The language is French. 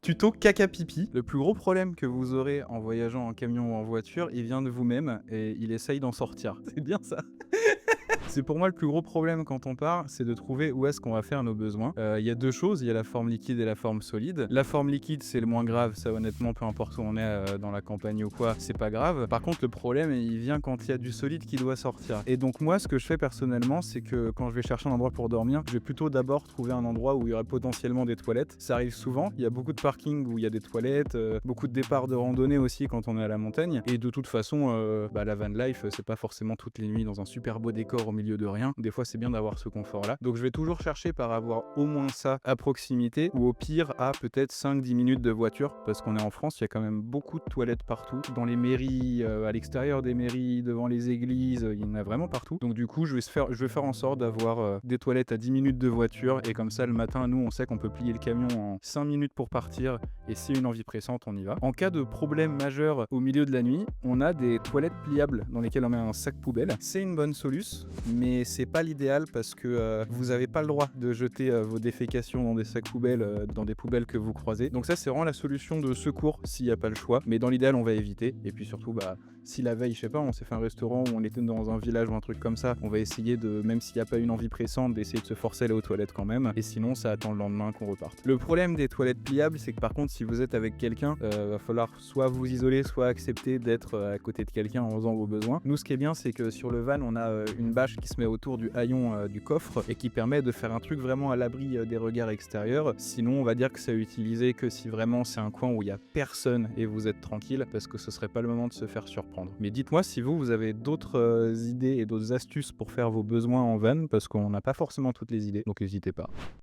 Tuto caca pipi. Le plus gros problème que vous aurez en voyageant en camion ou en voiture, il vient de vous-même et il essaye d'en sortir. C'est bien ça. C'est pour moi le plus gros problème quand on part, c'est de trouver où est-ce qu'on va faire nos besoins. Il y a deux choses, il y a la forme liquide et la forme solide. La forme liquide, c'est le moins grave, ça honnêtement, peu importe où on est dans la campagne ou quoi, c'est pas grave. Par contre, le problème, il vient quand il y a du solide qui doit sortir. Et donc moi, ce que je fais personnellement, c'est que quand je vais chercher un endroit pour dormir, je vais plutôt d'abord trouver un endroit où il y aurait potentiellement des toilettes. Ça arrive souvent, il y a beaucoup de parkings où il y a des toilettes, beaucoup de départs de randonnée aussi quand on est à la montagne. Et de toute façon, la van life, c'est pas forcément toutes les nuits dans un super beau décor au milieu de rien. Des fois, c'est bien d'avoir ce confort-là. Donc, je vais toujours chercher par avoir au moins ça à proximité ou au pire à peut-être 5-10 minutes de voiture parce qu'on est en France, il y a quand même beaucoup de toilettes partout. Dans les mairies, à l'extérieur des mairies, devant les églises, il y en a vraiment partout. Donc, du coup, je vais faire en sorte d'avoir des toilettes à 10 minutes de voiture et comme ça, le matin, nous, on sait qu'on peut plier le camion en 5 minutes pour partir et si une envie pressante, on y va. En cas de problème majeur au milieu de la nuit, on a des toilettes pliables dans lesquelles on met un sac poubelle. C'est une bonne solution, mais c'est pas l'idéal parce que vous avez pas le droit de jeter vos défécations dans des sacs poubelles, dans des poubelles que vous croisez. Donc ça, c'est vraiment la solution de secours s'il n'y a pas le choix. Mais dans l'idéal, on va éviter. Et puis surtout, si la veille, je sais pas, on s'est fait un restaurant ou on était dans un village ou un truc comme ça, on va essayer de, même s'il n'y a pas une envie pressante, d'essayer de se forcer à aller aux toilettes quand même. Et sinon, ça attend le lendemain qu'on reparte. Le problème des toilettes pliables, c'est que par contre, si vous êtes avec quelqu'un, va falloir soit vous isoler, soit accepter d'être à côté de quelqu'un en faisant vos besoins. Nous, ce qui est bien, c'est que sur le van, on a une bâche qui se met autour du haillon du coffre et qui permet de faire un truc vraiment à l'abri des regards extérieurs. Sinon, on va dire que c'est à utiliser que si vraiment c'est un coin où il y a personne et vous êtes tranquille, parce que ce serait pas le moment de se faire surprendre. Mais dites-moi si vous avez d'autres idées et d'autres astuces pour faire vos besoins en van, parce qu'on n'a pas forcément toutes les idées, donc n'hésitez pas.